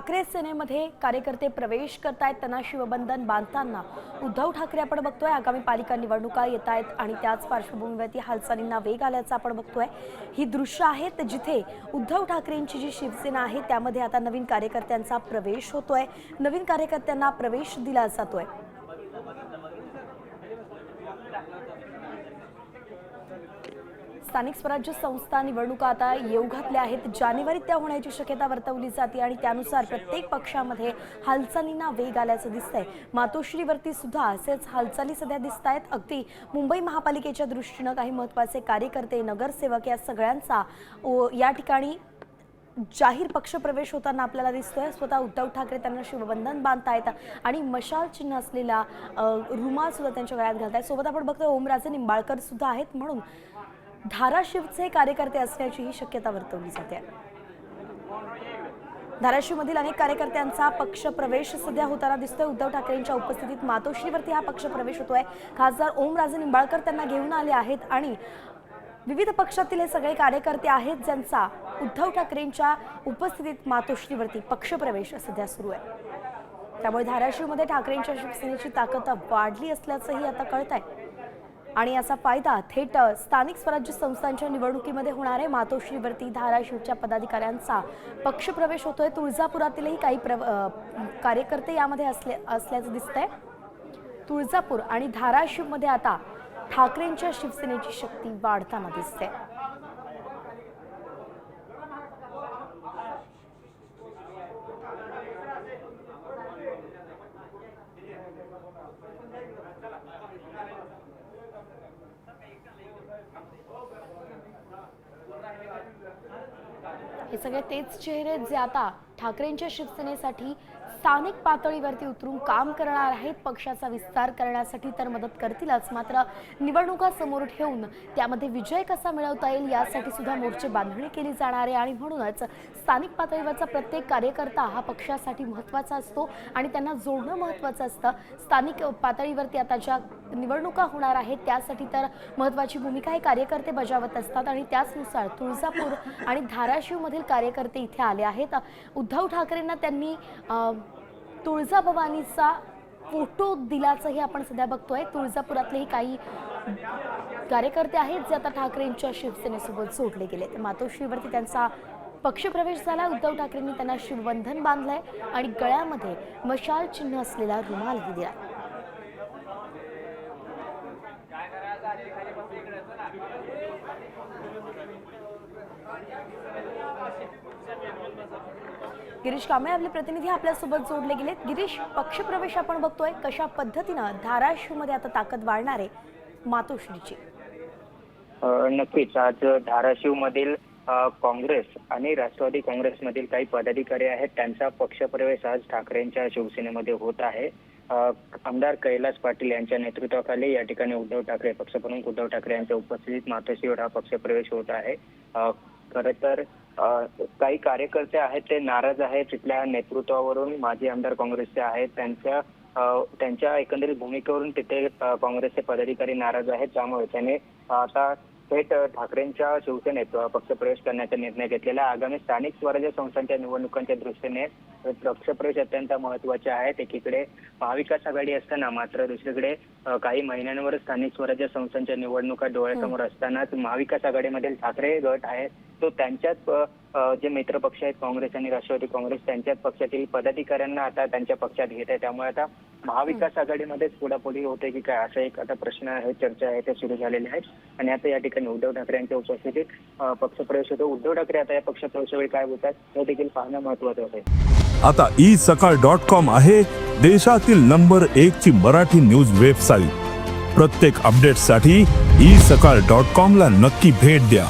ठाकरे सेनेमध्ये कार्यकर्ते प्रवेश करतायत, त्यांना शिवबंधन बांधताना उद्धव ठाकरे आपण बघतोय। आगामी पालिका निवडणुका येत आहेत आणि त्याच पार्श्वभूमीवरती हालचालींना वेग आल्याचं आपण बघतोय। ही दृश्य आहेत जिथे उद्धव ठाकरेंची जी शिवसेना आहे त्यामध्ये आता नवीन कार्यकर्त्यांचा प्रवेश होतोय, नवीन कार्यकर्त्यांना प्रवेश दिला जातोय। स्थानिक स्वराज्य संस्था निवडणुका आता येऊ घातल्या आहेत। जानेवारीत त्या होण्याची शक्यता वर्तवली जाते आणि त्यानुसार प्रत्येक पक्षामध्ये हालचालींना वेग आल्याचं दिसतंय। मातोश्रीवरती सुद्धा असेच हालचाली सध्या दिसतायत। अगदी मुंबई महापालिकेच्या दृष्टीने काही महत्त्वाचे कार्यकर्ते, नगरसेवक या सगळ्यांचा या ठिकाणी जाहीर पक्षप्रवेश होताना आपल्याला दिसतोय। स्वतः उद्धव ठाकरे त्यांना शिवबंधन बांधतायत आणि मशाल चिन्ह असलेला रुमाल सुद्धा त्यांच्या गळ्यात घालतायत। सोबत आपण बघतोय ओमराजे निंबाळकर सुद्धा आहेत, म्हणून धाराशिवचे कार्यकर्ते असण्याची ही शक्यता वर्तवली जाते। धाराशिवमधील अनेक कार्यकर्त्यांचा पक्षप्रवेश सध्या होताना दिसतोय। उद्धव ठाकरेंच्या उपस्थितीत मातोश्रीवरती हा पक्षप्रवेश होतोय। खासदार ओमराजे निंबाळकर त्यांना घेऊन आले आहेत आणि विविध पक्षातील हे सगळे कार्यकर्ते आहेत ज्यांचा उद्धव ठाकरेंच्या उपस्थितीत मातोश्रीवरती पक्षप्रवेश सध्या सुरू आहे। त्यामुळे धाराशिवमध्ये ठाकरेंच्या शिवसेनेची ताकद वाढली असल्याचंही आता कळतंय आणि याचा फायदा थेट स्थानिक स्वराज्य संस्थांच्या निवडणुकीमध्ये होणार आहे। मातोश्रीवरती धाराशिवच्या पदाधिकाऱ्यांचा पक्षप्रवेश होतोय। तुळजापुरातीलही काही कार्यकर्ते यामध्ये असल्याचं दिसतंय। तुळजापूर आणि धाराशिवमध्ये आता ठाकरेंच्या शिवसेनेची शक्ती वाढताना दिसते। हे सगळे तेच चेहरे जे आता ठाकरेंच्या शिवसेनेसाठी स्थानिक पातळीवरती उतरून काम करणार आहेत। पक्षाचा विस्तार करण्यासाठी तर मदत करतीलच, मात्र निवडणुका समोर ठेवून त्यामध्ये विजय कसा मिळवता येईल यासाठी सुद्धा मोर्चे बांधणी केली जाणार आहे आणि म्हणूनच स्थानिक पातळीवरचा प्रत्येक कार्यकर्ता हा पक्षासाठी महत्त्वाचा असतो आणि त्यांना जोडणं महत्त्वाचं असतं। स्थानिक पातळीवरती आता ज्या निवडणुका होणार आहेत त्यासाठी तर महत्त्वाची भूमिका हे कार्यकर्ते बजावत असतात आणि त्याचनुसार तुळजापूर आणि धाराशिवमधील कार्यकर्ते इथे आले आहेत। उद्धव ठाकरेंना त्यांनी तुळजाभवानीचा फोटो दिल्याचंही आपण सध्या बघतोय। तुळजापुरातलेही काही कार्यकर्ते आहेत जे आता ठाकरेंच्या शिवसेनेसोबत जोडले गेलेत। मातोश्रीवरती त्यांचा पक्षप्रवेश झाला। उद्धव ठाकरेंनी त्यांना शिवबंधन बांधलंय आणि गळ्यामध्ये मशाल चिन्ह असलेला रुमालही दिला। गिरीश कांबळे आपले प्रतिनिधी आपल्यासोबत जोडले गेलेत। गिरीश, पक्षप्रवेश आपण बघतोय, कशा पद्धतीने धाराशिवमध्ये आता ताकद वाढणार आहे मातोश्रीची? नक्कीच आज धाराशिवमधील काँग्रेस आणि राष्ट्रवादी काँग्रेसमधील काही पदाधिकारी आहेत त्यांचा पक्षप्रवेश आज ठाकरेंच्या शिवसेनेमध्ये होत आहे। आमदार कैलास पाटील यांच्या नेतृत्वाखाली या ठिकाणी उद्धव ठाकरे, पक्षप्रमुख उद्धव ठाकरे यांच्या उपस्थितीत मातोश्रीवर हा पक्षप्रवेश होत आहे। खरं तर काही कार्यकर्ते आहेत ते नाराज आहेत तिथल्या नेतृत्वावरून, माजी आमदार काँग्रेसचे आहेत, त्यांच्या एकंदरीत भूमिकेवरून तिथे काँग्रेसचे पदाधिकारी नाराज आहेत। त्यामुळे त्याने आता थेट ठाकरेंच्या शिवसेनेत पक्षप्रवेश करण्याचा निर्णय घेतलेला। आगामी स्थानिक स्वराज्य संस्थांच्या निवडणुकांच्या दृष्टीने पक्षप्रवेश अत्यंत महत्त्वाचे आहेत। एकीकडे महाविकास आघाडी असताना मात्र दुसरीकडे काही महिन्यांवर स्थानिक स्वराज्य संस्थांच्या निवडणुका डोळ्यासमोर असतानाच महाविकास आघाडीमधील ठाकरे गट आहे तो त्यांच्याच जे मित्र पक्ष आहेत काँग्रेस आणि राष्ट्रवादी काँग्रेस त्यांच्याच पक्षातील पदाधिकाऱ्यांना आता त्यांच्या पक्षात घेत आहे। त्यामुळे आता महाविकास आघाडीमध्येच पुढापुढी होते की काय, असा एक आता प्रश्न आहे, चर्चा आहे, ते सुरू झालेले आहेत आणि आता या ठिकाणी उद्धव ठाकरे यांच्या उपस्थितीत पक्षप्रवेश होतो। उद्धव ठाकरे आता या पक्षप्रवेशावेळी काय बोलतात हे देखील पाहणं महत्त्वाचं आहे। आता isakal.com आहे देशातील नंबर 1 ची मराठी न्यूज वेबसाईट। प्रत्येक अपडेटसाठी isakal.com ला नक्की भेट द्या।